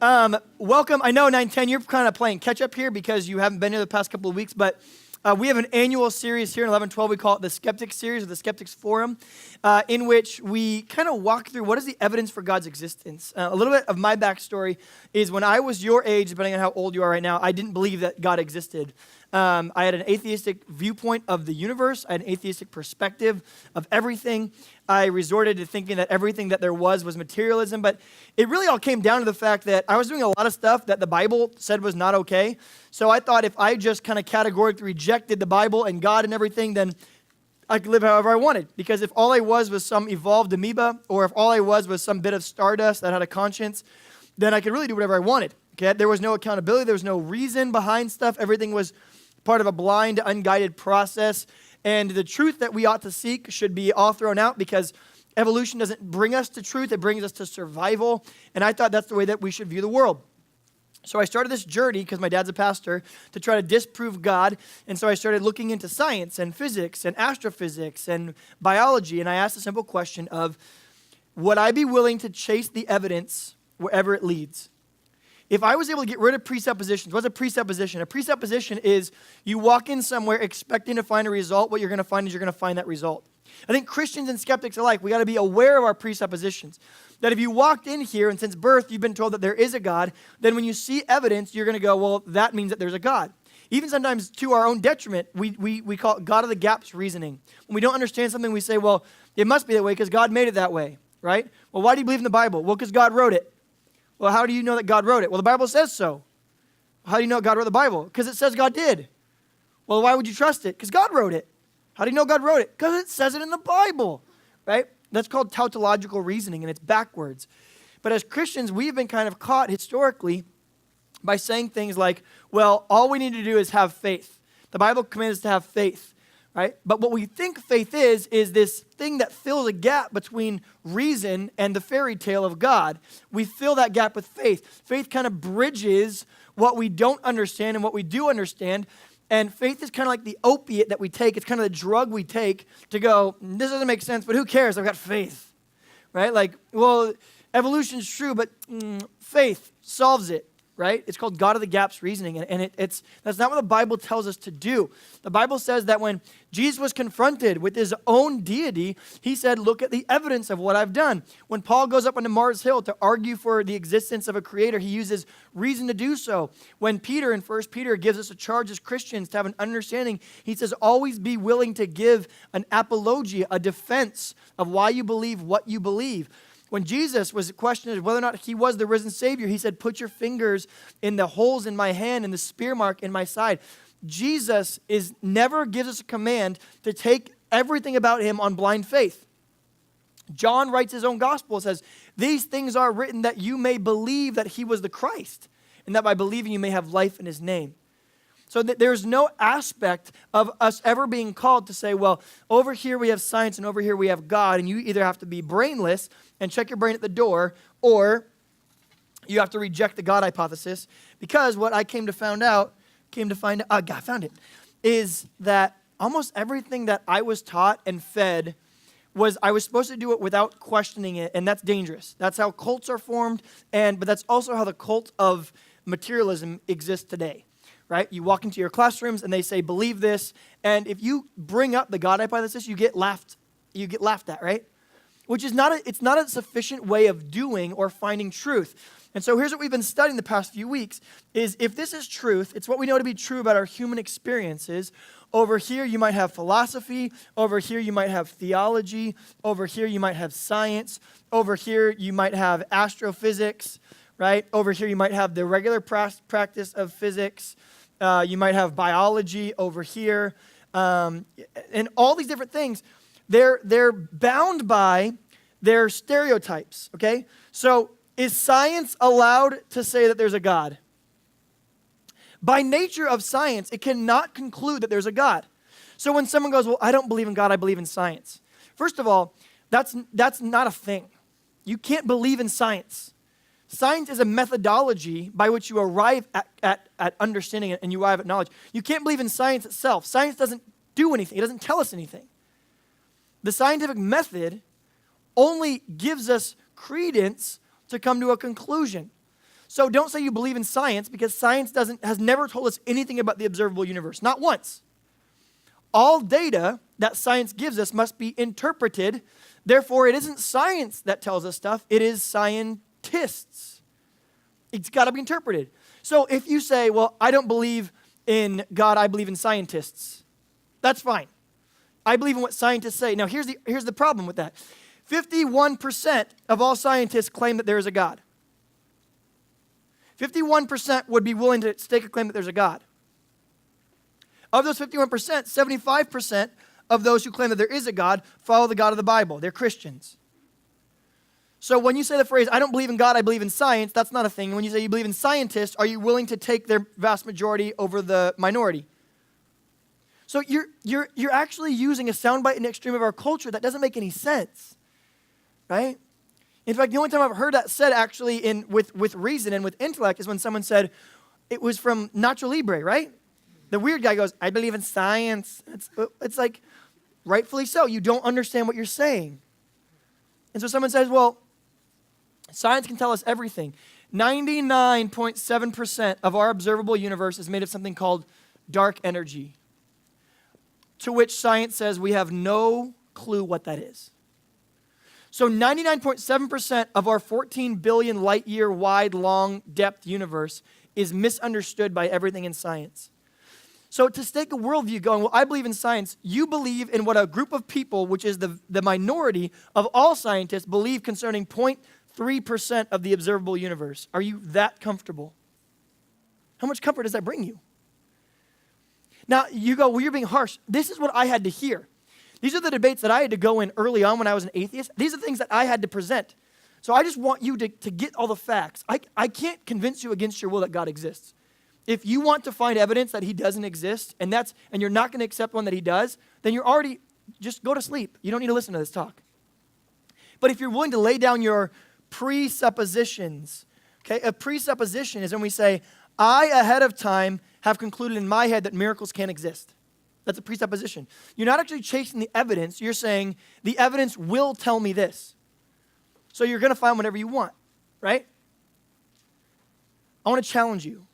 Welcome. I know 910, you're kind of playing catch up here because you haven't been here the past couple of weeks, but we have an annual series here in 1112. We call it the Skeptics Series or the Skeptics Forum, in which we kind of walk through what is the evidence for God's existence. A little bit of my backstory is when I was your age, depending on how old you are right now, I didn't believe that God existed. I had an atheistic viewpoint of the universe. I had an atheistic perspective of everything. I resorted to thinking that everything that there was materialism, but it really all came down to the fact that I was doing a lot of stuff that the Bible said was not okay. So I thought if I just kind of categorically rejected the Bible and God and everything, then I could live however I wanted. Because if all I was some evolved amoeba, or if all I was some bit of stardust that had a conscience, then I could really do whatever I wanted. Okay? There was no accountability. There was no reason behind stuff. Everything was part of a blind, unguided process. And the truth that we ought to seek should be all thrown out because evolution doesn't bring us to truth. It brings us to survival. And I thought that's the way that we should view the world. So I started this journey, because my dad's a pastor, to try to disprove God. And so I started looking into science and physics and astrophysics and biology. And I asked a simple question of, would I be willing to chase the evidence wherever it leads? If I was able to get rid of presuppositions, what's a presupposition? A presupposition is you walk in somewhere expecting to find a result. What you're going to find is you're going to find that result. I think Christians and skeptics alike, we got to be aware of our presuppositions. That if you walked in here and since birth you've been told that there is a God, then when you see evidence, you're going to go, well, that means that there's a God. Even sometimes to our own detriment, we call it God of the gaps reasoning. When we don't understand something, we say, well, it must be that way because God made it that way, right? Well, why do you believe in the Bible? Well, because God wrote it. Well, how do you know that God wrote it? Well, the Bible says so. How do you know God wrote the Bible? Because it says God did. Well, why would you trust it? Because God wrote it. How do you know God wrote it? Because it says it in the Bible, right? That's called tautological reasoning, and it's backwards. But as Christians, we've been kind of caught historically by saying things like, well, all we need to do is have faith. The Bible commands us to have faith, right? But what we think faith is this thing that fills a gap between reason and the fairy tale of God. We fill that gap with faith. Faith kind of bridges what we don't understand and what we do understand. And faith is kind of like the opiate that we take. It's kind of the drug we take to go, this doesn't make sense, but who cares? I've got faith, right? Like, well, evolution's true, but faith solves it. Right? It's called God of the gaps reasoning, and that's not what the Bible tells us to do. The Bible says that when Jesus was confronted with his own deity, he said, look at the evidence of what I've done. When Paul goes up onto Mars Hill to argue for the existence of a creator, he uses reason to do so. When Peter in 1 Peter gives us a charge as Christians to have an understanding, he says, always be willing to give an apologia, a defense of why you believe what you believe. When Jesus was questioned whether or not he was the risen Savior, he said, put your fingers in the holes in my hand and the spear mark in my side. Jesus never gives us a command to take everything about him on blind faith. John writes his own gospel and says, these things are written that you may believe that he was the Christ, and that by believing you may have life in his name. So that there's no aspect of us ever being called to say, well, over here we have science and over here we have God, and you either have to be brainless and check your brain at the door, or you have to reject the God hypothesis. Because what I came to find out, is that almost everything that I was taught and fed was I was supposed to do it without questioning it, and that's dangerous. That's how cults are formed, but that's also how the cult of materialism exists today. Right? You walk into your classrooms and they say, believe this. And if you bring up the God hypothesis, you get laughed at, right? Which is it's not a sufficient way of doing or finding truth. And so here's what we've been studying the past few weeks is if this is truth, it's what we know to be true about our human experiences. Over here, you might have philosophy. Over here, you might have theology. Over here, you might have science. Over here, you might have astrophysics, right? Over here, you might have the regular practice of physics. You might have biology over here, and all these different things. They're bound by their stereotypes, okay? So is science allowed to say that there's a God? By nature of science, it cannot conclude that there's a God. So when someone goes, well, I don't believe in God, I believe in science. First of all, that's not a thing. You can't believe in science. Science is a methodology by which you arrive at understanding it and you arrive at knowledge. You can't believe in science itself. Science doesn't do anything. It doesn't tell us anything. The scientific method only gives us credence to come to a conclusion. So don't say you believe in science, because science has never told us anything about the observable universe, not once. All data that science gives us must be interpreted. Therefore, it isn't science that tells us stuff, it is scientists. It's got to be interpreted. So if you say, well, I don't believe in God, I believe in scientists, that's fine. I believe in what scientists say. Now, here's the problem with that. 51% of all scientists claim that there is a God. 51% would be willing to stake a claim that there's a God. Of those 51%, 75% of those who claim that there is a God follow the God of the Bible. They're Christians. So when you say the phrase, I don't believe in God, I believe in science, that's not a thing. When you say you believe in scientists, are you willing to take their vast majority over the minority? So you're actually using a soundbite in the extreme of our culture that doesn't make any sense, right? In fact, the only time I've heard that said actually with reason and with intellect is when someone said, it was from Nacho Libre, right? The weird guy goes, I believe in science. It's like, rightfully so. You don't understand what you're saying. And so someone says, well, science can tell us everything. 99.7% of our observable universe is made of something called dark energy, to which science says we have no clue what that is. So 99.7% of our 14 billion light year wide, long, depth universe is misunderstood by everything in science. So to stake a worldview going, well, I believe in science, you believe in what a group of people, which is the minority of all scientists, believe concerning 0.3% of the observable universe. Are you that comfortable? How much comfort does that bring you? Now, you go, well, you're being harsh. This is what I had to hear. These are the debates that I had to go in early on when I was an atheist. These are the things that I had to present. So I just want you to get all the facts. I can't convince you against your will that God exists. If you want to find evidence that he doesn't exist, and you're not going to accept one that he does, then you're already, just go to sleep. You don't need to listen to this talk. But if you're willing to lay down your presuppositions, okay, a presupposition is when we say, I ahead of time have concluded in my head that miracles can't exist. That's a presupposition. You're not actually chasing the evidence. You're saying the evidence will tell me this. So you're going to find whatever you want, right? I want to challenge you,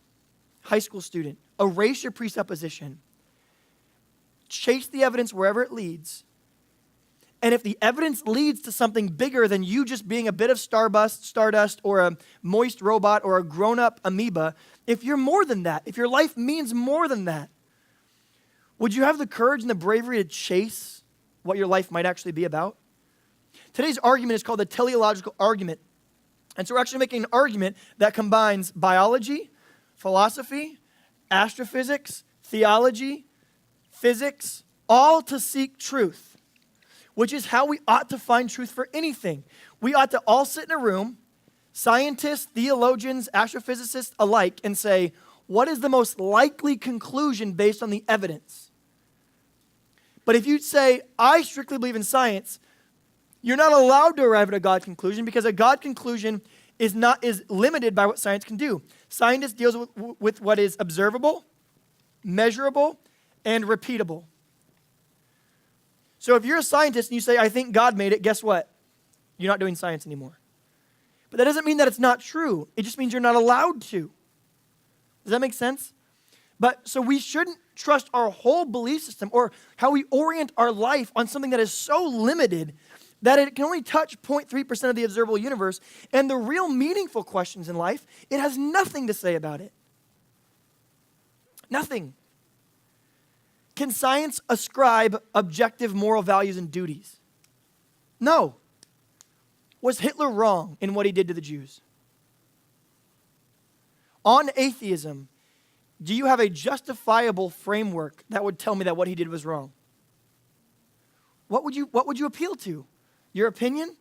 high school student. Erase your presupposition. Chase the evidence wherever it leads. And if the evidence leads to something bigger than you just being a bit of stardust, or a moist robot, or a grown-up amoeba, if you're more than that, if your life means more than that, would you have the courage and the bravery to chase what your life might actually be about? Today's argument is called the teleological argument. And so we're actually making an argument that combines biology, philosophy, astrophysics, theology, physics, all to seek truth, which is how we ought to find truth for anything. We ought to all sit in a room, scientists, theologians, astrophysicists alike, and say, what is the most likely conclusion based on the evidence? But if you say, I strictly believe in science, you're not allowed to arrive at a God conclusion, because a God conclusion is limited by what science can do. Science deals with what is observable, measurable, and repeatable. So if you're a scientist and you say, I think God made it, guess what? You're not doing science anymore. But that doesn't mean that it's not true. It just means you're not allowed to. Does that make sense? But so we shouldn't trust our whole belief system or how we orient our life on something that is so limited that it can only touch 0.3% of the observable universe. And the real meaningful questions in life, it has nothing to say about it. Nothing. Can science ascribe objective moral values and duties? No. Was Hitler wrong in what he did to the Jews? On atheism, do you have a justifiable framework that would tell me that what he did was wrong? What would you appeal to? Your opinion?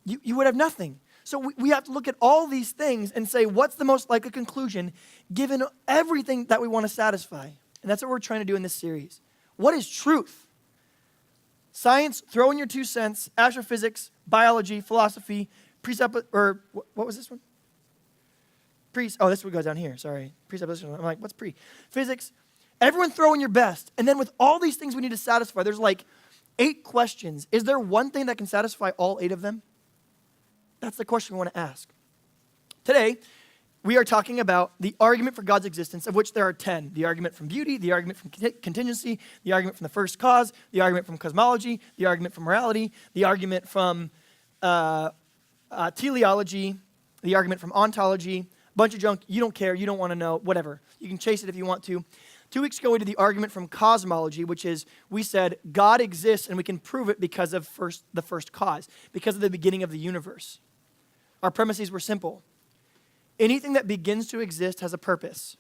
You would have nothing. So we have to look at all these things and say, what's the most likely conclusion given everything that we want to satisfy? And that's what we're trying to do in this series. What is truth? Science, throw in your 2 cents, astrophysics, biology, philosophy, what was this one? This one goes down here, sorry. Presupposition, I'm like, what's pre? Physics. Everyone throw in your best. And then with all these things we need to satisfy, there's like 8 questions. Is there one thing that can satisfy all 8 of them? That's the question we want to ask. Today, we are talking about the argument for God's existence, of which there are 10. The argument from beauty, the argument from contingency, the argument from the first cause, the argument from cosmology, the argument from morality, the argument from teleology, the argument from ontology, bunch of junk. You don't care, you don't want to know, whatever. You can chase it if you want to. 2 weeks ago, we did the argument from cosmology, which is, we said God exists and we can prove it because of the first cause, because of the beginning of the universe. Our premises were simple. Anything that begins to exist has a purpose.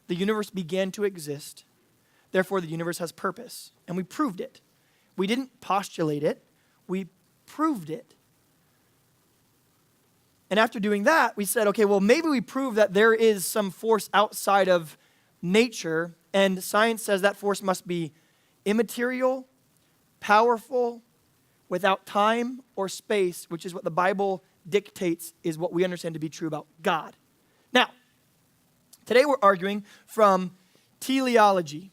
The universe began to exist. Therefore, the universe has purpose. And we proved it. We didn't postulate it. We proved it. And after doing that, we said, okay, well, maybe we prove that there is some force outside of nature, and science says that force must be immaterial, powerful, without time or space, which is what the Bible dictates is what we understand to be true about God. Now, today we're arguing from teleology,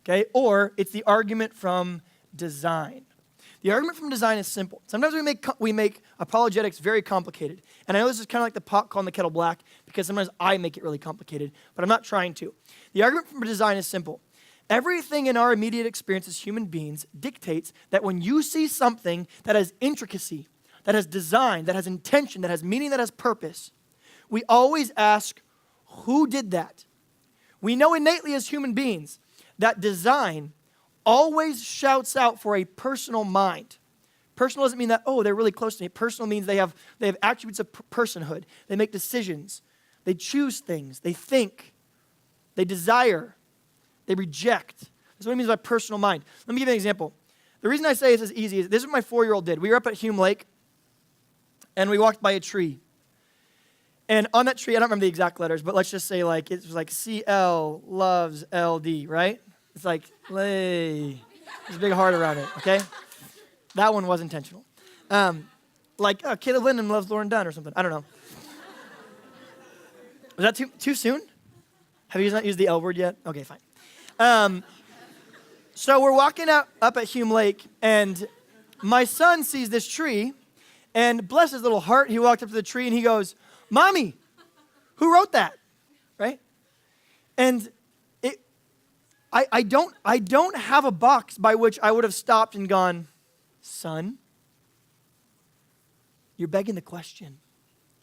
okay? Or it's the argument from design. The argument from design is simple. Sometimes we make apologetics very complicated. And I know this is kind of like the pot calling the kettle black because sometimes I make it really complicated, but I'm not trying to. The argument from design is simple. Everything in our immediate experience as human beings dictates that when you see something that has intricacy, that has design, that has intention, that has meaning, that has purpose, we always ask, who did that? We know innately as human beings that design always shouts out for a personal mind. Personal doesn't mean that, oh, they're really close to me. Personal means they have attributes of personhood. They make decisions. They choose things. They think. They desire. They reject. That's what it means by personal mind. Let me give you an example. The reason I say this is easy is this is what my 4-year-old did. We were up at Hume Lake, and we walked by a tree. And on that tree, I don't remember the exact letters, but let's just say like it was like CL loves LD, right? It's like, lay. There's a big heart around it, okay? That one was intentional. Caleb Linden loves Lauren Dunn or something. I don't know. Was that too soon? Have you not used the L word yet? Okay, fine. So we're walking up at Hume Lake, and my son sees this tree, and bless his little heart, he walked up to the tree, and he goes, Mommy, who wrote that? Right? And I don't have a box by which I would have stopped and gone, son, you're begging the question.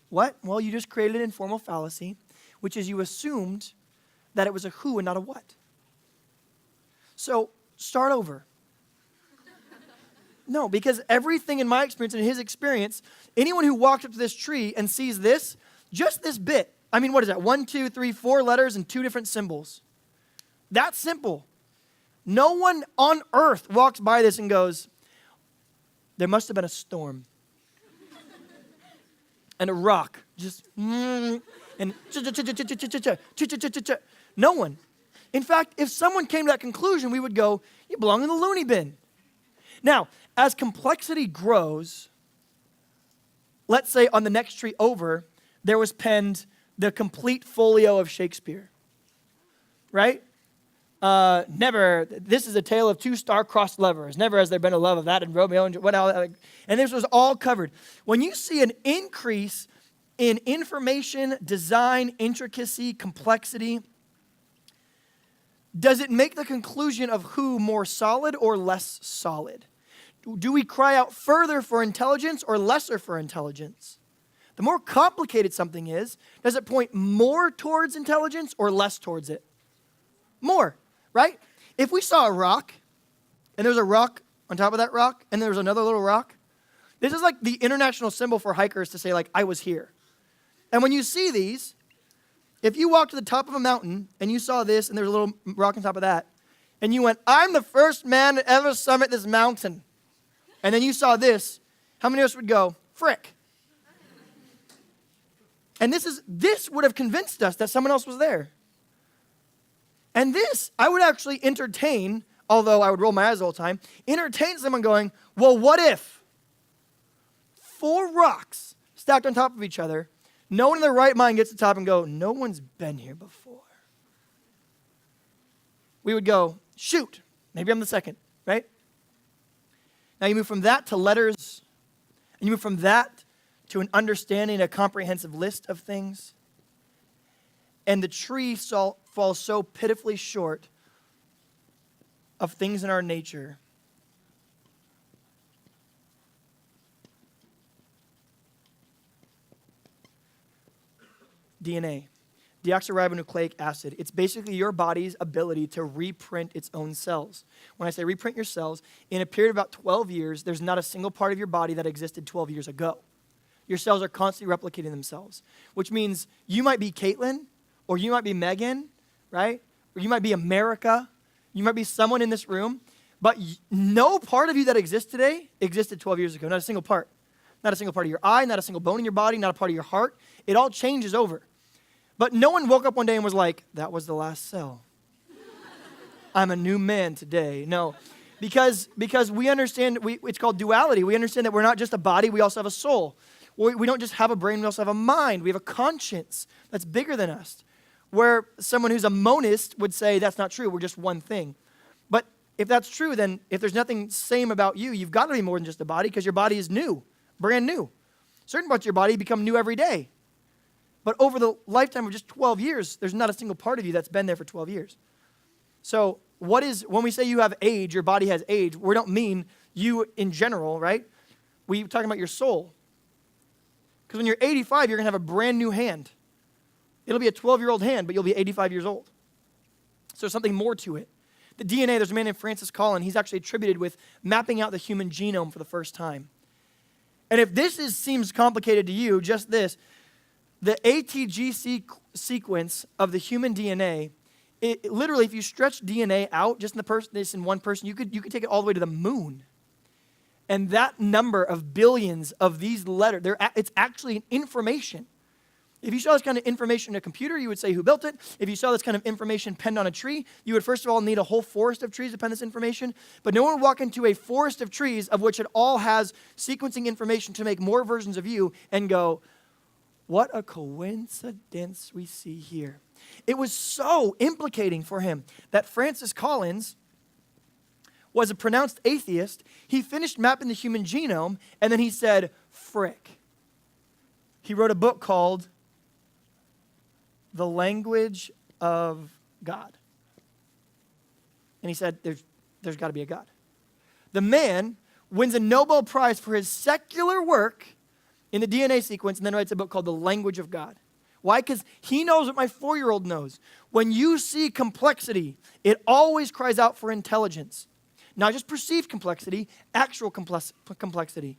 What? Well, you just created an informal fallacy, which is you assumed that it was a who and not a what. So start over. No, because everything in my experience and in his experience, anyone who walked up to this tree and sees this, just this bit, I mean, what is that? 1, 2, 3, 4 letters and 2 different symbols. That's simple. No one on earth walks by this and goes, there must have been a storm. And a rock. Just, and no one. In fact, if someone came to that conclusion, we would go, you belong in the loony bin. Now, as complexity grows, let's say on the next tree over, there was penned the complete folio of Shakespeare, right? Never, this is a tale of 2 star-crossed lovers. Never has there been a love of that in Romeo and and this was all covered. When you see an increase in information, design, intricacy, complexity, does it make the conclusion of who more solid or less solid? Do we cry out further for intelligence or lesser for intelligence? The more complicated something is, does it point more towards intelligence or less towards it? More, right? If we saw a rock, and there's a rock on top of that rock, and there's another little rock, this is like the international symbol for hikers to say, like, I was here. And when you see these, if you walked to the top of a mountain, and you saw this, and there's a little rock on top of that, and you went, I'm the first man to ever summit this mountain, and then you saw this, how many of us would go, frick? And this would have convinced us that someone else was there. And this, I would actually entertain, although I would roll my eyes all the time, entertain someone going, well, what if 4 rocks stacked on top of each other, no one in their right mind gets to the top and go, no one's been here before. We would go, shoot, maybe I'm the second, right? Now you move from that to letters, And you move from that to an understanding, a comprehensive list of things. And the tree falls so pitifully short of things in our nature. DNA, deoxyribonucleic acid. It's basically your body's ability to reprint its own cells. When I say reprint your cells, in a period of about 12 years, there's not a single part of your body that existed 12 years ago. Your cells are constantly replicating themselves, which means you might be Caitlin, or you might be Megan, right? Or you might be America. You might be someone in this room, but no part of you that exists today existed 12 years ago, not a single part. Not a single part of your eye, not a single bone in your body, not a part of your heart. It all changes over. But no one woke up one day and was like, that was the last cell. I'm a new man today. No, because we understand, it's called duality. We understand that we're not just a body, we also have a soul. We don't just have a brain, we also have a mind. We have a conscience that's bigger than us. Where someone who's a monist would say, that's not true, we're just one thing. But if that's true, then if there's nothing same about you, you've got to be more than just a body, because your body is new, brand new. Certain parts of your body become new every day. But over the lifetime of just 12 years, there's not a single part of you that's been there for 12 years. So when we say you have age, your body has age, we don't mean you in general, right? We're talking about your soul. Because when you're 85, you're going to have a brand new hand. It'll be a 12-year-old hand, but you'll be 85 years old. So there's something more to it. The DNA, there's a man named Francis Collin. He's actually attributed with mapping out the human genome for the first time. And if this seems complicated to you, just this, the ATG sequence of the human DNA, it literally, if you stretch DNA out, just in one person, you could take it all the way to the moon. And that number of billions of these letters, it's actually an information. If you saw this kind of information in a computer, you would say who built it. If you saw this kind of information penned on a tree, you would first of all need a whole forest of trees to pen this information. But no one would walk into a forest of trees of which it all has sequencing information to make more versions of you and go, what a coincidence we see here. It was so implicating for him that Francis Collins was a pronounced atheist. He finished mapping the human genome, and then he said, frick. He wrote a book called The Language of God. And he said, there's got to be a God. The man wins a Nobel Prize for his secular work in the DNA sequence, and then writes a book called The Language of God. Why? Because he knows what my 4-year-old knows. When you see complexity, it always cries out for intelligence. Not just perceived complexity, actual complexity.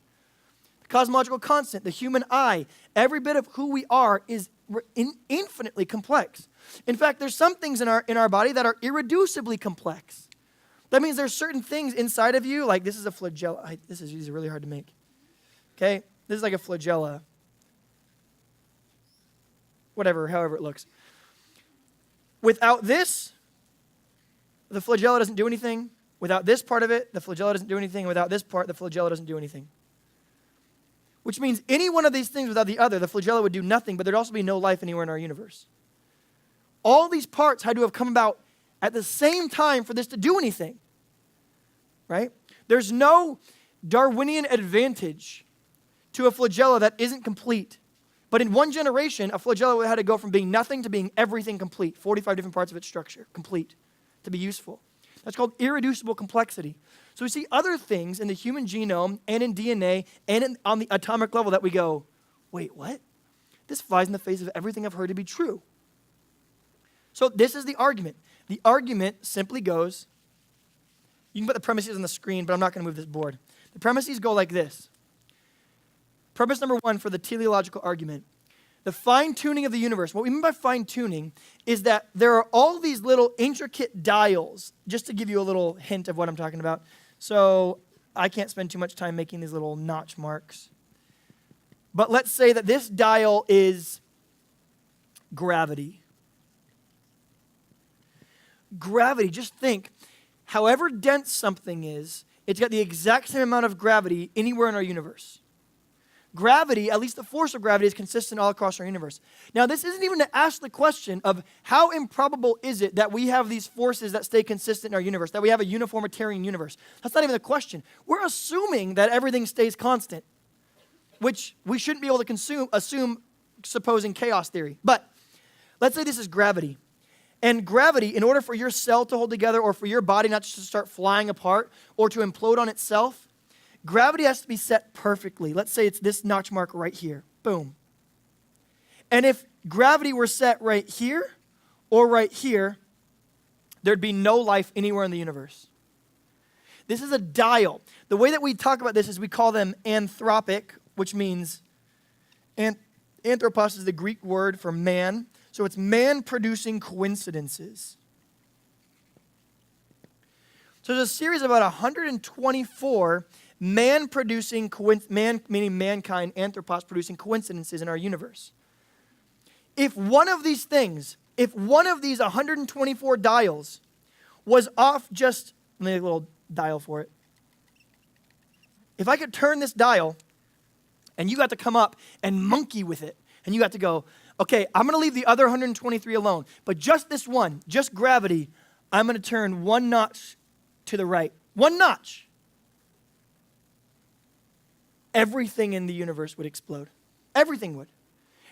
The cosmological constant, the human eye, every bit of who we are is infinitely complex. In fact, there's some things in our body that are irreducibly complex. That means there's certain things inside of you, like this is a flagella. These are really hard to make. Okay? This is like a flagella. Whatever, however it looks. Without this, the flagella doesn't do anything. Without this part of it, the flagella doesn't do anything. Without this part, the flagella doesn't do anything. Which means any one of these things without the other, the flagella would do nothing, but there'd also be no life anywhere in our universe. All these parts had to have come about at the same time for this to do anything. Right? There's no Darwinian advantage to a flagella that isn't complete. But in one generation, a flagella had to go from being nothing to being everything complete, 45 different parts of its structure, complete, to be useful. That's called irreducible complexity. So we see other things in the human genome and in DNA and on the atomic level that we go, wait, what? This flies in the face of everything I've heard to be true. So this is the argument. The argument simply goes, you can put the premises on the screen, but I'm not going to move this board. The premises go like this. Premise number 1 for the teleological argument. The fine-tuning of the universe. What we mean by fine-tuning is that there are all these little intricate dials, just to give you a little hint of what I'm talking about. So I can't spend too much time making these little notch marks. But let's say that this dial is gravity. Gravity, just think, however dense something is, it's got the exact same amount of gravity anywhere in our universe. Gravity, at least the force of gravity, is consistent all across our universe. Now, this isn't even to ask the question of how improbable is it that we have these forces that stay consistent in our universe, that we have a uniformitarian universe. That's not even the question. We're assuming that everything stays constant. which we shouldn't be able to assume supposing chaos theory. But let's say this is gravity. And gravity, in order for your cell to hold together or for your body not just to start flying apart or to implode on itself, gravity has to be set perfectly. Let's say it's this notch mark right here. Boom. And if gravity were set right here or right here, there'd be no life anywhere in the universe. This is a dial. The way that we talk about this is we call them anthropic, which means anthropos is the Greek word for man. So it's man producing coincidences. So there's a series of about 124 man producing, man meaning mankind, anthropos producing coincidences in our universe. If one of these things, if one of these 124 dials was off just, let me make a little dial for it. If I could turn this dial and you got to come up and monkey with it and you got to go, okay, I'm going to leave the other 123 alone, but just this one, just gravity, I'm going to turn one notch to the right. One notch. Everything in the universe would explode. Everything would.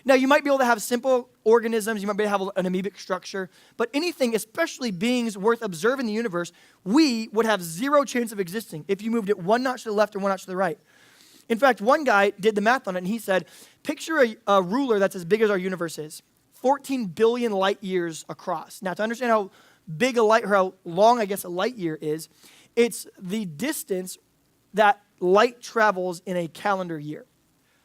Now, you might be able to have simple organisms, you might be able to have an amoebic structure, but anything, especially beings worth observing in the universe, we would have zero chance of existing if you moved it one notch to the left or one notch to the right. In fact, one guy did the math on it, and he said, picture a ruler that's as big as our universe is, 14 billion light years across. Now, to understand how big a light, or how long, I guess, a light year is, it's the distance that light travels in a calendar year.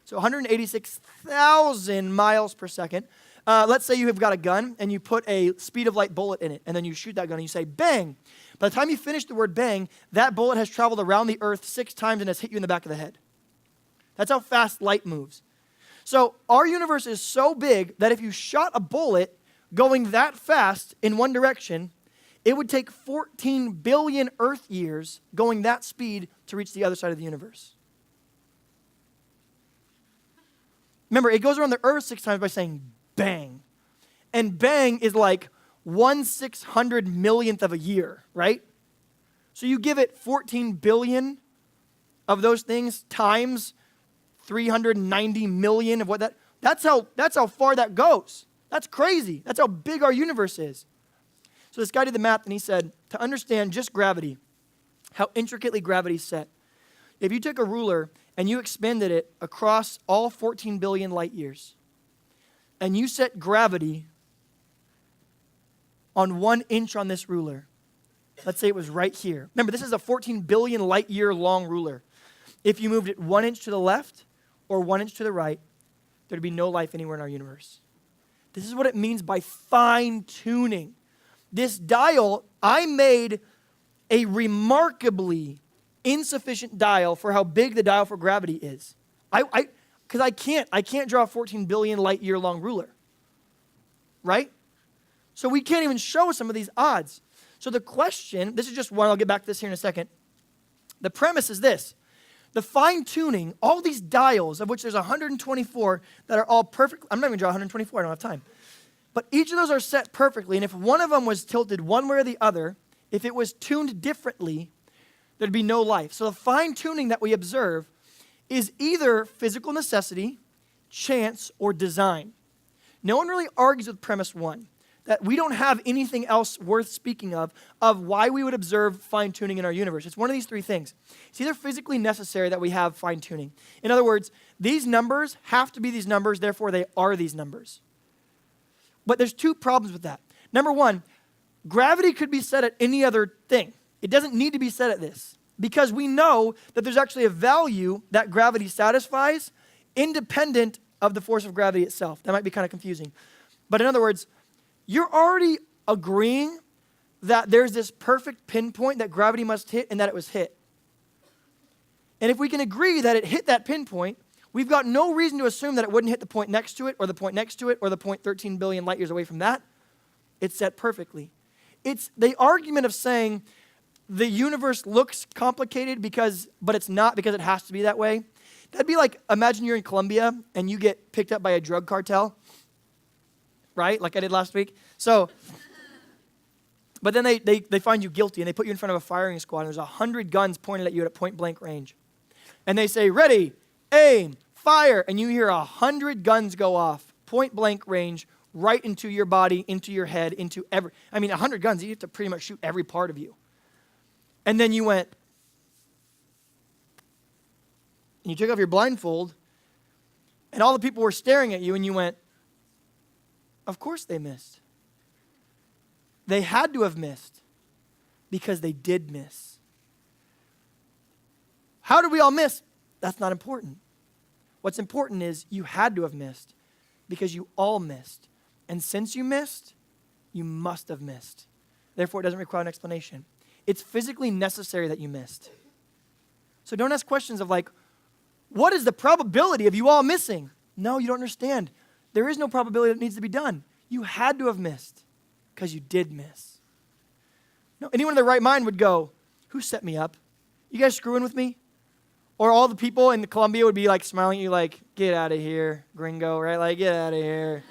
So 186,000 miles per second. Let's say you have got a gun and you put a speed of light bullet in it, and then you shoot that gun and you say, bang. By the time you finish the word bang, that bullet has traveled around the earth 6 times and has hit you in the back of the head. That's how fast light moves. So our universe is so big that if you shot a bullet going that fast in one direction, it would take 14 billion Earth years going that speed to reach the other side of the universe. Remember, it goes around the earth 6 times by saying bang. And bang is like 1/600 millionth of a year, right? So you give it 14 billion of those things times 390 million of what that's how far that goes. That's crazy. That's how big our universe is. So this guy did the math and he said, to understand just gravity, how intricately gravity is set, if you took a ruler and you expanded it across all 14 billion light years, and you set gravity on 1 inch on this ruler, let's say it was right here. Remember, this is a 14 billion light year long ruler. If you moved it 1 inch to the left or 1 inch to the right, there'd be no life anywhere in our universe. This is what it means by fine-tuning. This dial, I made a remarkably insufficient dial for how big the dial for gravity is. Because I can't draw a 14 billion light year long ruler, right? So we can't even show some of these odds. So the question, this is just one, I'll get back to this here in a second. The premise is this. The fine-tuning, all these dials, of which there's 124 that are all perfect. I'm not going to draw 124, I don't have time. But each of those are set perfectly, and if one of them was tilted one way or the other, if it was tuned differently, there'd be no life. So the fine-tuning that we observe is either physical necessity, chance, or design. No one really argues with premise 1, that we don't have anything else worth speaking of why we would observe fine-tuning in our universe. It's one of these 3 things. It's either physically necessary that we have fine-tuning. In other words, these numbers have to be these numbers, therefore they are these numbers. But there's 2 problems with that. Number 1, gravity could be set at any other thing. It doesn't need to be set at this, because we know that there's actually a value that gravity satisfies independent of the force of gravity itself. That might be kind of confusing. But in other words, you're already agreeing that there's this perfect pinpoint that gravity must hit and that it was hit. And if we can agree that it hit that pinpoint, we've got no reason to assume that it wouldn't hit the point next to it, or the point next to it, or the point 13 billion light years away from that. It's set perfectly. It's the argument of saying the universe looks complicated but it's not because it has to be that way. That'd be like, imagine you're in Colombia and you get picked up by a drug cartel, right? Like I did last week. So, but then they find you guilty and they put you in front of a firing squad and there's 100 guns pointed at you at point blank range. And they say, ready, aim, fire, and you hear 100 guns go off, point blank range, right into your body, into your head, 100 guns, you have to pretty much shoot every part of you. And then you went, and you took off your blindfold, and all the people were staring at you, and you went, of course they missed. They had to have missed because they did miss. How did we all miss? That's not important. What's important is you had to have missed because you all missed. And since you missed, you must have missed. Therefore, it doesn't require an explanation. It's physically necessary that you missed. So don't ask questions of like, what is the probability of you all missing? No, you don't understand. There is no probability that needs to be done. You had to have missed because you did miss. No, anyone in their right mind would go, who set me up? You guys screwing with me? Or all the people in Colombia would be like smiling at you like, get out of here, gringo, right? Like, get out of here.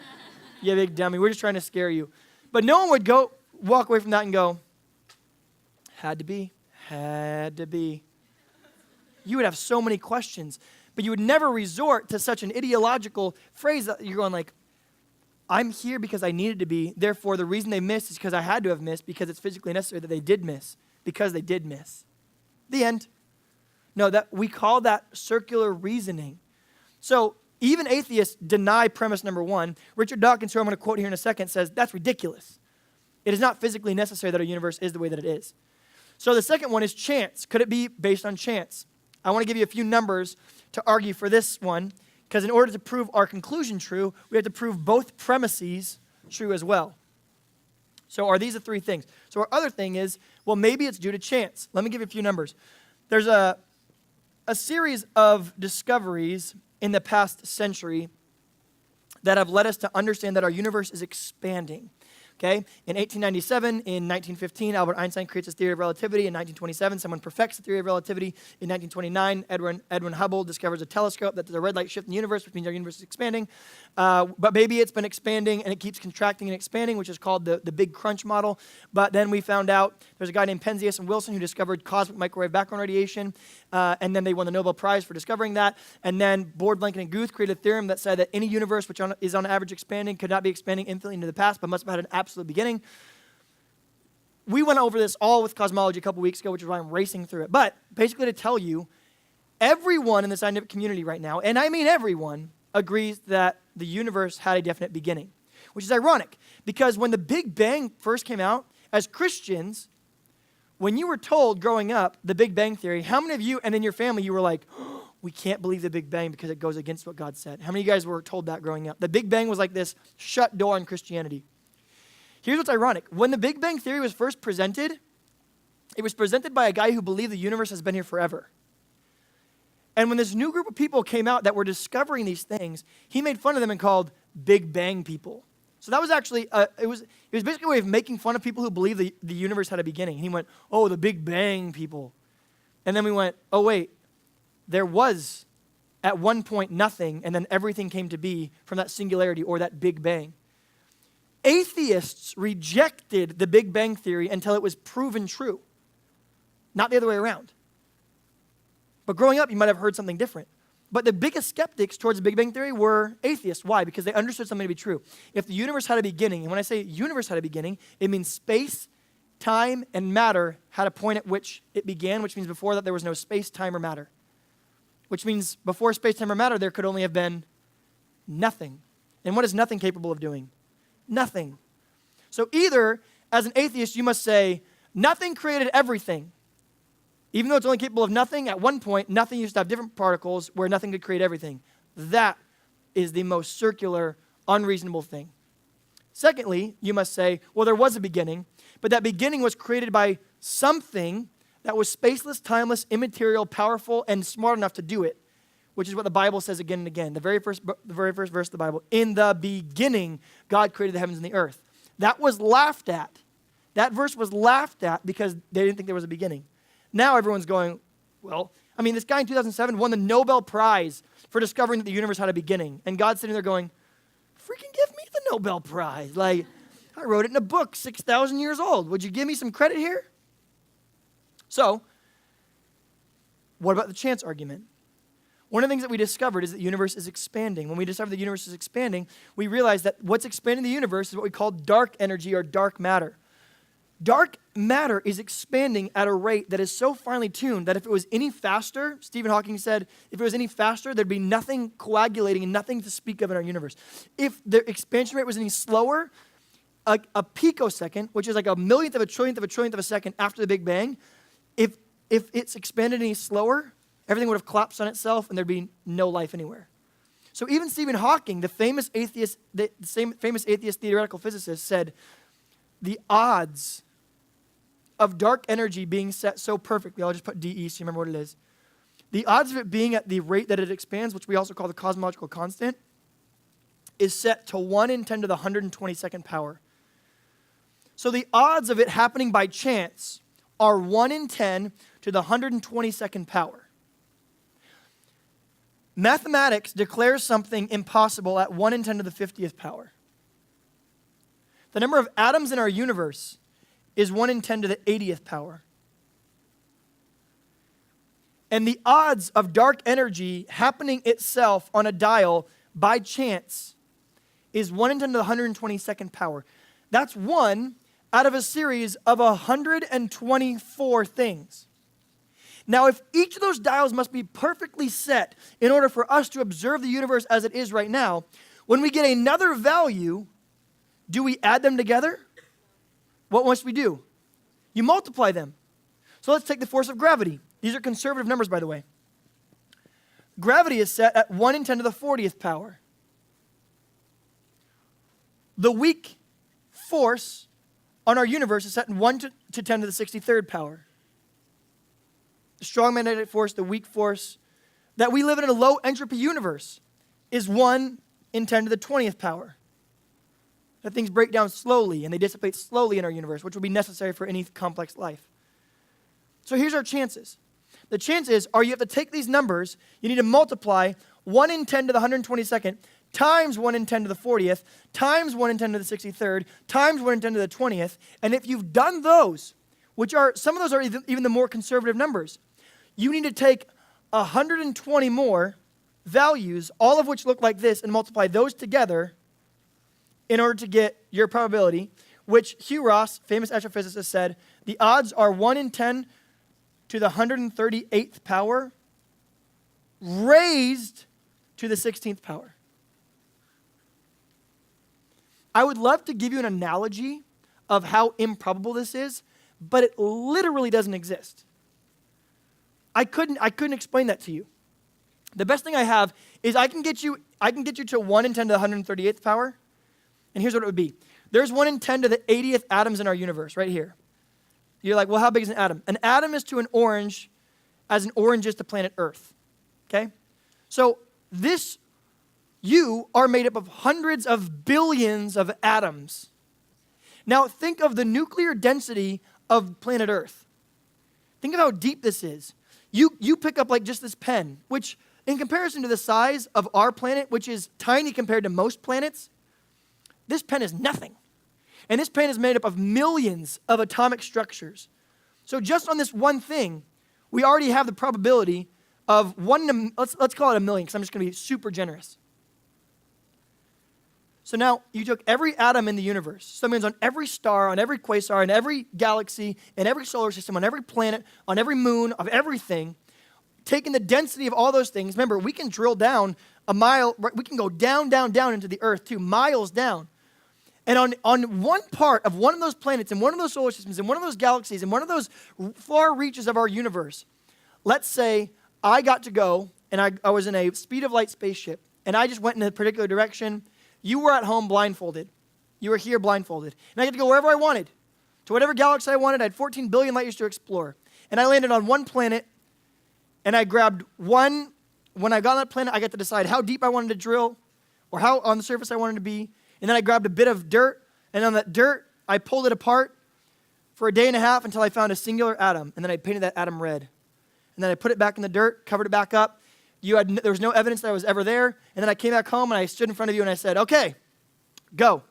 You big dummy. We're just trying to scare you. But no one would walk away from that and go, had to be. You would have so many questions, but you would never resort to such an ideological phrase that you're going like, I'm here because I needed to be. Therefore, the reason they missed is because I had to have missed because it's physically necessary that they did miss because they did miss. The end. No, that we call that circular reasoning. So even atheists deny premise number one. Richard Dawkins, who I'm going to quote here in a second, says that's ridiculous. It is not physically necessary that our universe is the way that it is. So the second one is chance. Could it be based on chance? I want to give you a few numbers to argue for this one, because in order to prove our conclusion true, we have to prove both premises true as well. So are these the three things? So our other thing is, well, maybe it's due to chance. Let me give you a few numbers. There's a series of discoveries in the past century that have led us to understand that our universe is expanding. Okay? In 1897, in 1915, Albert Einstein creates his theory of relativity. In 1927, someone perfects the theory of relativity. In 1929, Edwin Hubble discovers a telescope that there's a red light shift in the universe, which means our universe is expanding. But maybe it's been expanding and it keeps contracting and expanding, which is called the Big Crunch model. But then we found out there's a guy named Penzias and Wilson who discovered cosmic microwave background radiation. And then they won the Nobel Prize for discovering that. And then Bohr, Blanken, and Guth created a theorem that said that any universe which is on average expanding could not be expanding infinitely into the past, but must have had an absolute beginning. We went over this all with cosmology a couple weeks ago, which is why I'm racing through it. But basically to tell you, everyone in the scientific community right now, and I mean everyone, agrees that the universe had a definite beginning, which is ironic because when the Big Bang first came out, as Christians, when you were told growing up the Big Bang Theory, how many of you and in your family you were like, oh, we can't believe the Big Bang because it goes against what God said? How many of you guys were told that growing up? The Big Bang was like this shut door on Christianity. Here's what's ironic. When the Big Bang Theory was first presented, it was presented by a guy who believed the universe has been here forever. And when this new group of people came out that were discovering these things, he made fun of them and called Big Bang people. So that was actually, it was basically a way of making fun of people who believe the universe had a beginning. And he went, oh, the Big Bang people. And then we went, oh, wait, there was at one point nothing, and then everything came to be from that singularity or that Big Bang. Atheists rejected the Big Bang Theory until it was proven true, not the other way around. But growing up, you might have heard something different. But the biggest skeptics towards the Big Bang Theory were atheists. Why? Because they understood something to be true. If the universe had a beginning, and when I say universe had a beginning, it means space, time, and matter had a point at which it began, which means before that there was no space, time, or matter. Which means before space, time, or matter, there could only have been nothing. And what is nothing capable of doing? Nothing. So either, as an atheist, you must say, nothing created everything. Even though it's only capable of nothing, at one point, nothing used to have different particles where nothing could create everything. That is the most circular, unreasonable thing. Secondly, you must say, well, there was a beginning, but that beginning was created by something that was spaceless, timeless, immaterial, powerful, and smart enough to do it, which is what the Bible says again and again. The very first verse of the Bible, in the beginning, God created the heavens and the earth. That was laughed at. That verse was laughed at because they didn't think there was a beginning. Now everyone's going, well, I mean, this guy in 2007 won the Nobel Prize for discovering that the universe had a beginning. And God's sitting there going, freaking give me the Nobel Prize. Like, I wrote it in a book 6,000 years old. Would you give me some credit here? So, what about the chance argument? One of the things that we discovered is that the universe is expanding. When we discovered the universe is expanding, we realized that what's expanding the universe is what we call dark energy or dark matter. Dark matter is expanding at a rate that is so finely tuned that if it was any faster, Stephen Hawking said, if it was any faster, there'd be nothing coagulating and nothing to speak of in our universe. If the expansion rate was any slower, a picosecond, which is like a millionth of a trillionth of a trillionth of a second after the Big Bang, if it's expanded any slower, everything would have collapsed on itself and there'd be no life anywhere. So even Stephen Hawking, the famous atheist, famous atheist theoretical physicist, said the odds of dark energy being set so perfectly, I'll just put DE so you remember what it is. The odds of it being at the rate that it expands, which we also call the cosmological constant, is set to 1 in 10 to the 122nd power. So the odds of it happening by chance are 1 in 10 to the 122nd power. Mathematics declares something impossible at 1 in 10 to the 50th power. The number of atoms in our universe is 1 in 10 to the 80th power. And the odds of dark energy happening itself on a dial by chance is 1 in 10 to the 122nd power. That's one out of a series of 124 things. Now, if each of those dials must be perfectly set in order for us to observe the universe as it is right now, when we get another value, do we add them together? What must we do? You multiply them. So let's take the force of gravity. These are conservative numbers, by the way. Gravity is set at 1 in 10 to the 40th power. The weak force on our universe is set in 1 to 10 to the 63rd power. The strong magnetic force, the weak force, that we live in a low entropy universe is 1 in 10 to the 20th power. That things break down slowly and they dissipate slowly in our universe, which will be necessary for any complex life. So here's our chances. The chances are you have to take these numbers, you need to multiply 1 in 10 to the 122nd times 1 in 10 to the 40th times 1 in 10 to the 63rd times 1 in 10 to the 20th. And if you've done those, which are, some of those are even the more conservative numbers, you need to take 120 more values, all of which look like this, and multiply those together in order to get your probability, which Hugh Ross, famous astrophysicist, said, the odds are 1 in 10 to the 138th power raised to the 16th power. I would love to give you an analogy of how improbable this is, but it literally doesn't exist. I couldn't explain that to you. The best thing I have is I can get you to 1 in 10 to the 138th power. And here's what it would be. There's 1 in 10 to the 80th atoms in our universe right here. You're like, well, how big is an atom? An atom is to an orange as an orange is to planet Earth. Okay? So you are made up of hundreds of billions of atoms. Now think of the nuclear density of planet Earth. Think of how deep this is. You pick up like just this pen, which in comparison to the size of our planet, which is tiny compared to most planets, this pen is nothing. And this pen is made up of millions of atomic structures. So just on this one thing, we already have the probability of let's call it 1 million, because I'm just going to be super generous. So now you took every atom in the universe. So that means on every star, on every quasar, in every galaxy, in every solar system, on every planet, on every moon, of everything, taking the density of all those things. Remember, we can drill down a mile. We can go down, down, down into the earth too, miles down. And on one part of one of those planets, in one of those solar systems, in one of those galaxies, in one of those far reaches of our universe, let's say I got to go, and I was in a speed of light spaceship, and I just went in a particular direction. You were at home blindfolded. You were here blindfolded. And I got to go wherever I wanted, to whatever galaxy I wanted. I had 14 billion light years to explore. And I landed on one planet, and I grabbed one. When I got on that planet, I got to decide how deep I wanted to drill or how on the surface I wanted to be. And then I grabbed a bit of dirt, and on that dirt, I pulled it apart for a day and a half until I found a singular atom. And then I painted that atom red. And then I put it back in the dirt, covered it back up. There was no evidence that I was ever there. And then I came back home and I stood in front of you and I said, okay, go.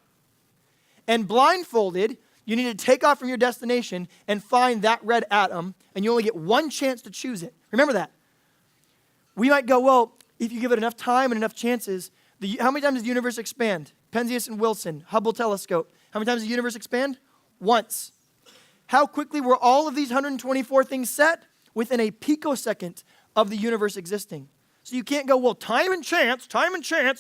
And blindfolded, you need to take off from your destination and find that red atom, and you only get one chance to choose it. Remember that. We might go, well, if you give it enough time and enough chances, how many times does the universe expand? Penzias and Wilson, Hubble telescope. How many times does the universe expand? Once. How quickly were all of these 124 things set? Within a picosecond of the universe existing. So you can't go, well, time and chance.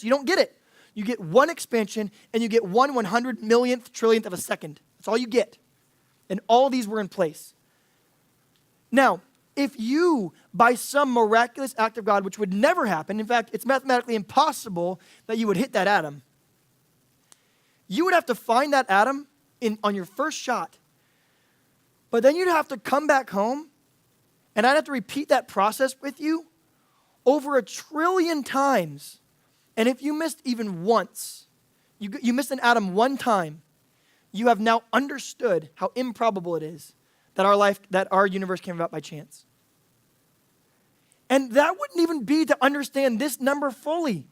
You don't get it. You get one expansion, and you get 1/100 millionth trillionth of a second. That's all you get. And all these were in place. Now, if you, by some miraculous act of God, which would never happen, in fact, it's mathematically impossible that you would hit that atom, you would have to find that atom on your first shot. But then you'd have to come back home, and I'd have to repeat that process with you over 1 trillion times. And if you missed even once, you missed an atom one time, you have now understood how improbable it is that our universe came about by chance. And that wouldn't even be to understand this number fully.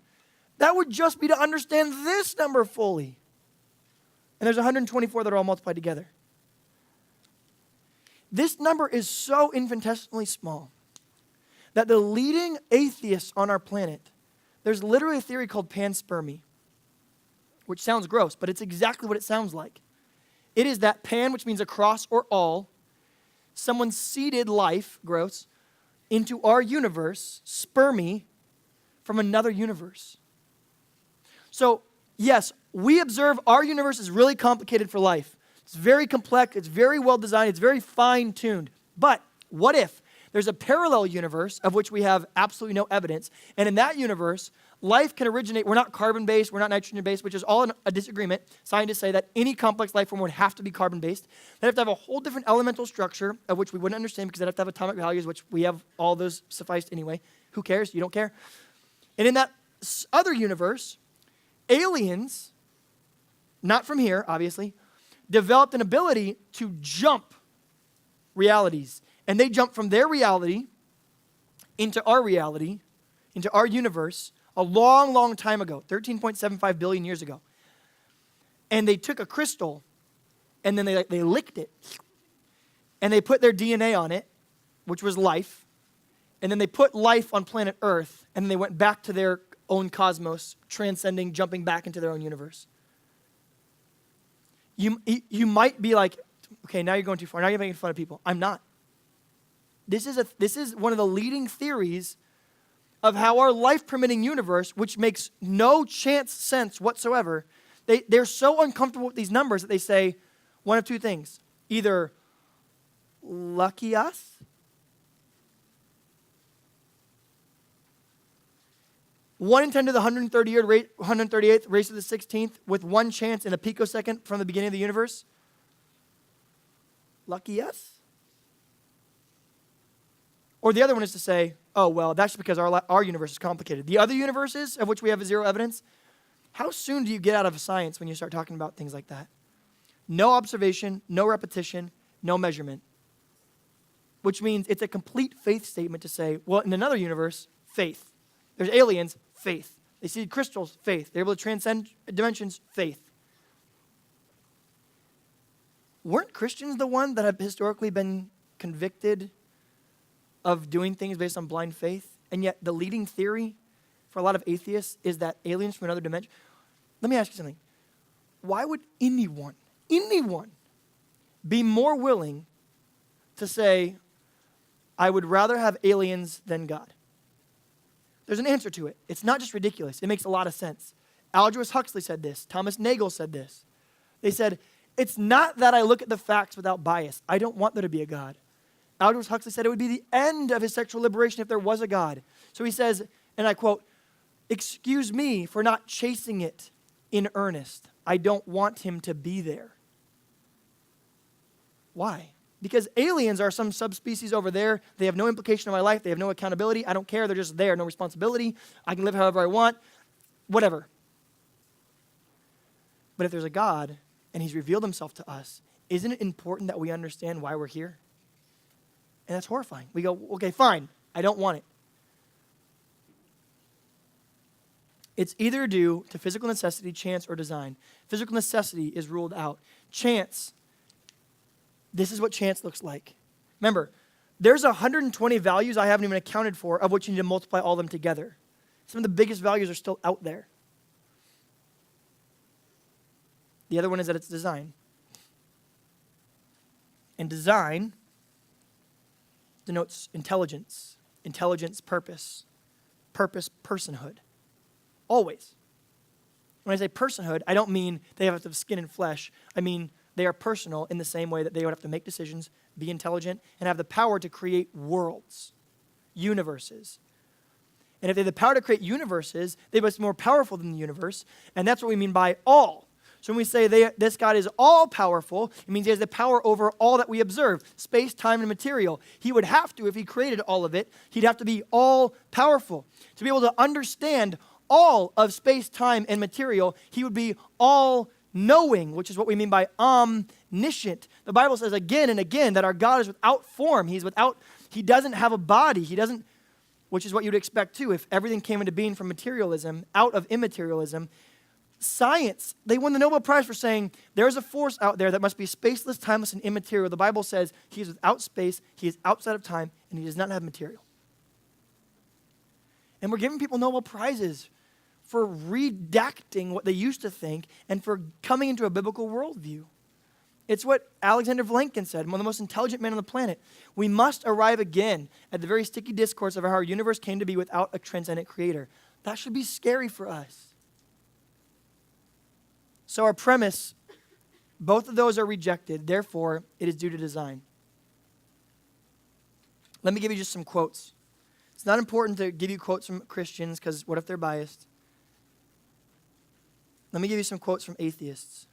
That would just be to understand this number fully. And there's 124 that are all multiplied together. This number is so infinitesimally small that the leading atheists on our planet, there's literally a theory called Panspermia, which sounds gross, but it's exactly what it sounds like. It is that pan, which means across or all, someone seeded life, gross, into our universe, spermie, from another universe. So, yes, we observe our universe is really complicated for life. It's very complex, it's very well designed, it's very fine-tuned. But what if there's a parallel universe of which we have absolutely no evidence, and in that universe, life can originate. We're not carbon-based, we're not nitrogen-based, which is all a disagreement. Scientists say that any complex life form would have to be carbon-based. They'd have to have a whole different elemental structure of which we wouldn't understand because they'd have to have atomic values, which we have all those sufficed anyway. Who cares? You don't care. And in that other universe, aliens, not from here, obviously, developed an ability to jump realities. And they jumped from their reality into our reality, into our universe, a long, long time ago, 13.75 billion years ago. And they took a crystal, and then they licked it, and they put their DNA on it, which was life, and then they put life on planet Earth, and then they went back to their own cosmos, transcending, jumping back into their own universe. You might be like, okay, now you're going too far. Now you're making fun of people. I'm not. This is one of the leading theories of how our life-permitting universe, which makes no chance sense whatsoever, they're so uncomfortable with these numbers that they say one of two things. Either lucky us, 1 in 10 to the 138th raised to the 16th with one chance in a picosecond from the beginning of the universe. Lucky us. Or the other one is to say, oh, well, that's because our universe is complicated. The other universes of which we have zero evidence, how soon do you get out of science when you start talking about things like that? No observation, no repetition, no measurement. Which means it's a complete faith statement to say, well, in another universe, faith. There's aliens, faith. They see crystals, faith. They're able to transcend dimensions, faith. Weren't Christians the one that have historically been convicted of doing things based on blind faith? And yet the leading theory for a lot of atheists is that aliens from another dimension. Let me ask you something. Why would anyone be more willing to say, I would rather have aliens than God? There's an answer to it. It's not just ridiculous. It makes a lot of sense. Aldous Huxley said this. Thomas Nagel said this. They said, it's not that I look at the facts without bias. I don't want there to be a God. Aldous Huxley said it would be the end of his sexual liberation if there was a God. So he says, and I quote, excuse me for not chasing it in earnest. I don't want him to be there. Why? Because aliens are some subspecies over there. They have no implication on my life. They have no accountability. I don't care. They're just there. No responsibility. I can live however I want. Whatever. But if there's a God and he's revealed himself to us, isn't it important that we understand why we're here? And that's horrifying. We go, okay, fine. I don't want it. It's either due to physical necessity, chance, or design. Physical necessity is ruled out. Chance. This is what chance looks like. Remember, there's 120 values I haven't even accounted for, of which you need to multiply all of them together. Some of the biggest values are still out there. The other one is that it's design. And design denotes intelligence, purpose, personhood. Always. When I say personhood, I don't mean they have to have skin and flesh. I mean they are personal in the same way that they would have to make decisions, be intelligent, and have the power to create worlds, universes. And if they have the power to create universes, they must be more powerful than the universe, and that's what we mean by all. So when we say this God is all-powerful, it means he has the power over all that we observe, space, time, and material. He would have to, if he created all of it, he'd have to be all-powerful. To be able to understand all of space, time, and material, he would be all-knowing, which is what we mean by omniscient. The Bible says again and again that our God is without form. He doesn't have a body. Which is what you'd expect too. If everything came into being from materialism, out of immaterialism, science, they won the Nobel Prize for saying there's a force out there that must be spaceless, timeless, and immaterial. The Bible says he is without space, he is outside of time, and he does not have material. And we're giving people Nobel Prizes for redacting what they used to think and for coming into a biblical worldview. It's what Alexander Vlenkin said, one of the most intelligent men on the planet. We must arrive again at the very sticky discourse of how our universe came to be without a transcendent creator. That should be scary for us. So our premise, both of those are rejected. Therefore, it is due to design. Let me give you just some quotes. It's not important to give you quotes from Christians because what if they're biased? Let me give you some quotes from atheists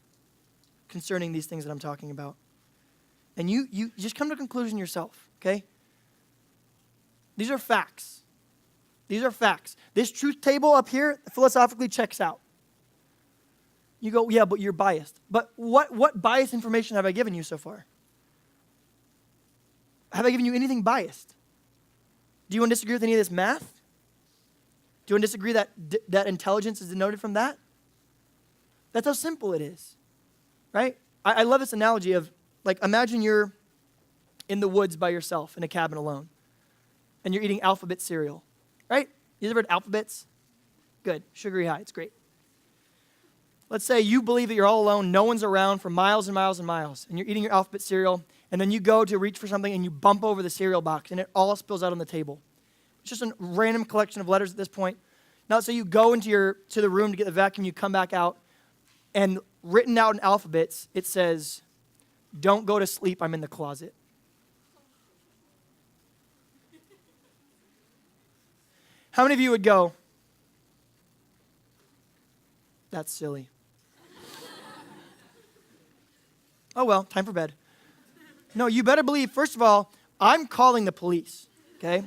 concerning these things that I'm talking about. And you just come to a conclusion yourself, okay? These are facts. These are facts. This truth table up here philosophically checks out. You go, yeah, but you're biased. But what biased information have I given you so far? Have I given you anything biased? Do you want to disagree with any of this math? Do you want to disagree that intelligence is denoted from that? That's how simple it is, right? I love this analogy of, like, imagine you're in the woods by yourself in a cabin alone, and you're eating alphabet cereal, right? You ever heard alphabets? Good, sugary high, it's great. Let's say you believe that you're all alone, no one's around for miles and miles and miles, and you're eating your alphabet cereal, and then you go to reach for something and you bump over the cereal box, and it all spills out on the table. It's just a random collection of letters at this point. Now, let's say you go to the room to get the vacuum, you come back out, and written out in alphabets, it says, "Don't go to sleep, I'm in the closet." How many of you would go, "That's silly"? Oh, well, time for bed. No, you better believe, first of all, I'm calling the police, okay?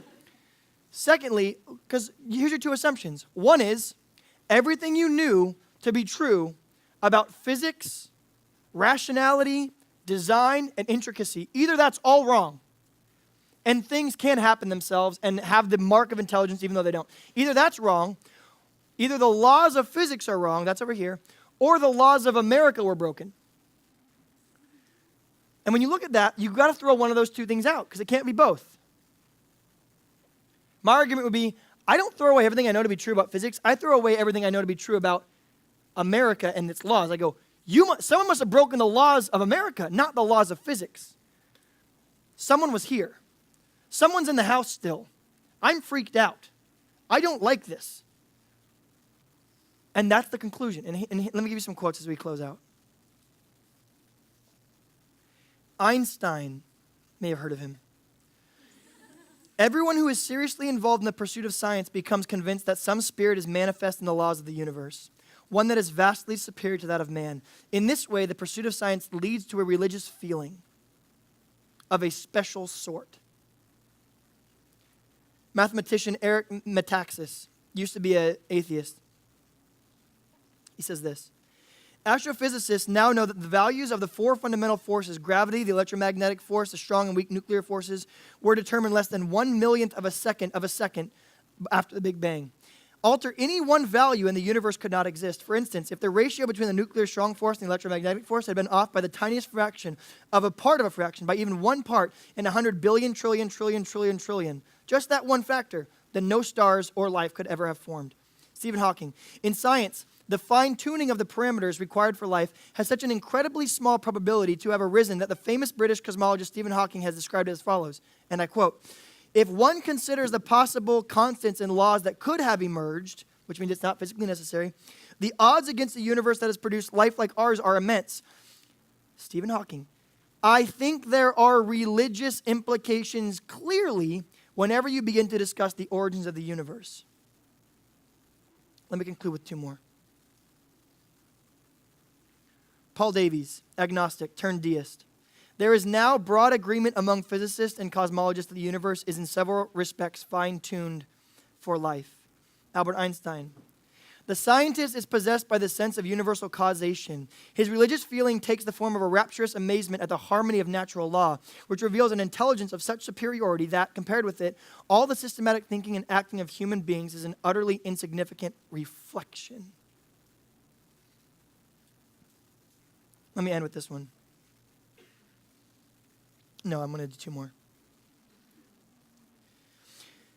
Secondly, because here's your two assumptions. One is, everything you knew to be true about physics, rationality, design, and intricacy, either that's all wrong, and things can happen themselves and have the mark of intelligence even though they don't. Either that's wrong, either the laws of physics are wrong, that's over here, or the laws of America were broken. And when you look at that, you've got to throw one of those two things out because it can't be both. My argument would be, I don't throw away everything I know to be true about physics. I throw away everything I know to be true about America and its laws. I go, someone must have broken the laws of America, not the laws of physics. Someone was here. Someone's in the house still. I'm freaked out. I don't like this. And that's the conclusion. And let me give you some quotes as we close out. Einstein, may have heard of him. Everyone who is seriously involved in the pursuit of science becomes convinced that some spirit is manifest in the laws of the universe, one that is vastly superior to that of man. In this way, the pursuit of science leads to a religious feeling of a special sort. Mathematician Eric Metaxas used to be an atheist. He says this: astrophysicists now know that the values of the four fundamental forces, gravity, the electromagnetic force, the strong and weak nuclear forces, were determined less than 1/1,000,000th of a second after the Big Bang. Alter any one value and the universe could not exist. For instance, if the ratio between the nuclear strong force and the electromagnetic force had been off by the tiniest fraction of a part of a fraction, by even 1 part in 100 billion, trillion, trillion, trillion, trillion, just that one factor, then no stars or life could ever have formed. Stephen Hawking. In science, the fine-tuning of the parameters required for life has such an incredibly small probability to have arisen that the famous British cosmologist Stephen Hawking has described it as follows, and I quote, "If one considers the possible constants and laws that could have emerged," which means it's not physically necessary, "the odds against a universe that has produced life like ours are immense." Stephen Hawking. "I think there are religious implications clearly whenever you begin to discuss the origins of the universe." Let me conclude with two more. Paul Davies, agnostic turned deist. "There is now broad agreement among physicists and cosmologists that the universe is in several respects fine-tuned for life." Albert Einstein. "The scientist is possessed by the sense of universal causation. His religious feeling takes the form of a rapturous amazement at the harmony of natural law, which reveals an intelligence of such superiority that, compared with it, all the systematic thinking and acting of human beings is an utterly insignificant reflection." Let me end with this one. No, I'm going to do two more.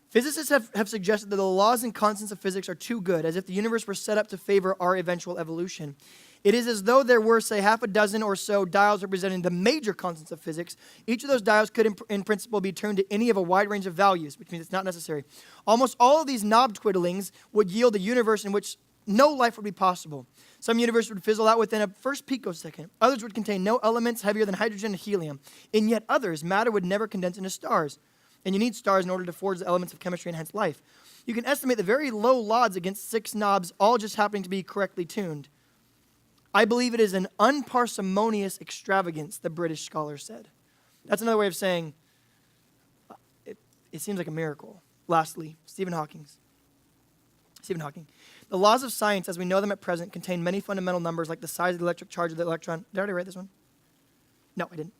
Physicists have suggested that the laws and constants of physics are too good, as if the universe were set up to favor our eventual evolution. It is as though there were, say, half a dozen or so dials representing the major constants of physics. Each of those dials could, in principle, be turned to any of a wide range of values, which means it's not necessary. Almost all of these knob twiddlings would yield a universe in which no life would be possible. Some universes would fizzle out within a first picosecond. Others would contain no elements heavier than hydrogen and helium. In yet others, matter would never condense into stars. And you need stars in order to forge the elements of chemistry and hence life. You can estimate the very low odds against 6 knobs, all just happening to be correctly tuned. I believe it is an unparsimonious extravagance, the British scholar said. That's another way of saying it seems like a miracle. Lastly, Stephen Hawking. "The laws of science, as we know them at present, contain many fundamental numbers like the size of the electric charge of the electron." Did I already write this one? No, I didn't.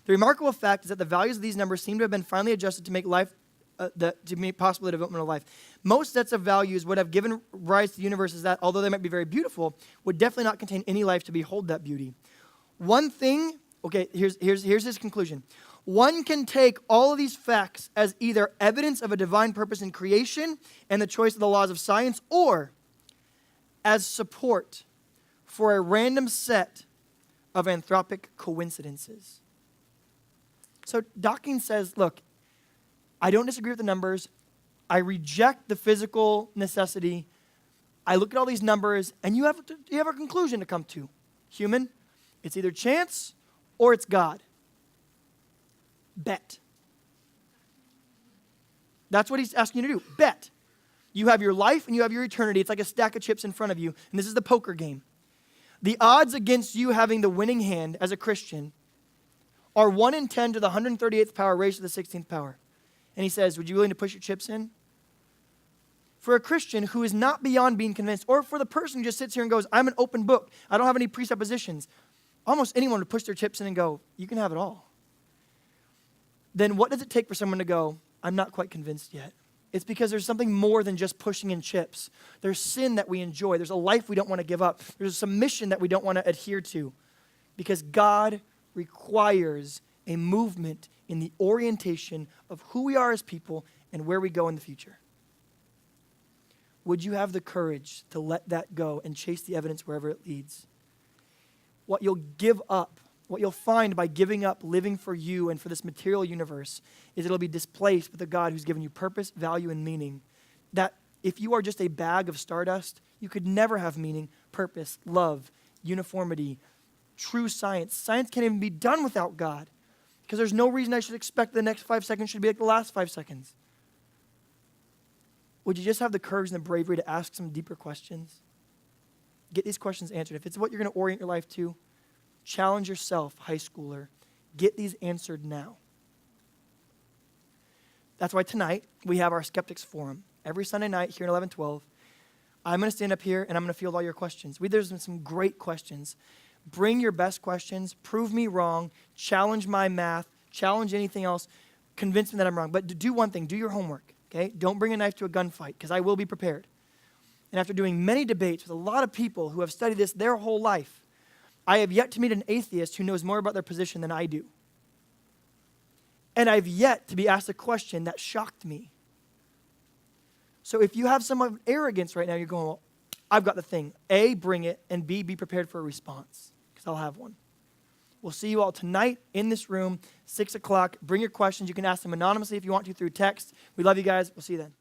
"The remarkable fact is that the values of these numbers seem to have been finally adjusted to make life, to make possible the development of life. Most sets of values would have given rise to universes that, although they might be very beautiful, would definitely not contain any life to behold that beauty. One thing," okay, here's his conclusion. "One can take all of these facts as either evidence of a divine purpose in creation and the choice of the laws of science, or as support for a random set of anthropic coincidences." So Hawking says, look, I don't disagree with the numbers. I reject the physical necessity. I look at all these numbers, and you have a conclusion to come to. Human, it's either chance or it's God. Bet. That's what he's asking you to do. Bet. You have your life and you have your eternity. It's like a stack of chips in front of you, and this is the poker game. The odds against you having the winning hand as a Christian are 1 in 10 to the 138th power raised to the 16th power. And he says, would you be willing to push your chips in? For a Christian who is not beyond being convinced, or for the person who just sits here and goes, I'm an open book, I don't have any presuppositions, almost anyone would push their chips in and go, you can have it all. Then what does it take for someone to go, I'm not quite convinced yet? It's because there's something more than just pushing in chips. There's sin that we enjoy. There's a life we don't want to give up. There's a submission that we don't want to adhere to. Because God requires a movement in the orientation of who we are as people and where we go in the future. Would you have the courage to let that go and chase the evidence wherever it leads? What you'll give up, what you'll find by giving up living for you and for this material universe is it'll be displaced with a God who's given you purpose, value, and meaning. That if you are just a bag of stardust, you could never have meaning, purpose, love, uniformity, true science. Science can't even be done without God because there's no reason I should expect the next 5 seconds should be like the last 5 seconds. Would you just have the courage and the bravery to ask some deeper questions? Get these questions answered. If it's what you're going to orient your life to, challenge yourself, high schooler. Get these answered now. That's why tonight we have our Skeptics Forum. Every Sunday night here in 1112, I'm going to stand up here and I'm going to field all your questions. There's been some great questions. Bring your best questions. Prove me wrong. Challenge my math. Challenge anything else. Convince me that I'm wrong. But do one thing. Do your homework. Okay? Don't bring a knife to a gunfight because I will be prepared. And after doing many debates with a lot of people who have studied this their whole life, I have yet to meet an atheist who knows more about their position than I do. And I've yet to be asked a question that shocked me. So if you have some of arrogance right now, you're going, well, I've got the thing. A, bring it, and B, be prepared for a response, because I'll have one. We'll see you all tonight in this room, 6 o'clock. Bring your questions. You can ask them anonymously if you want to through text. We love you guys. We'll see you then.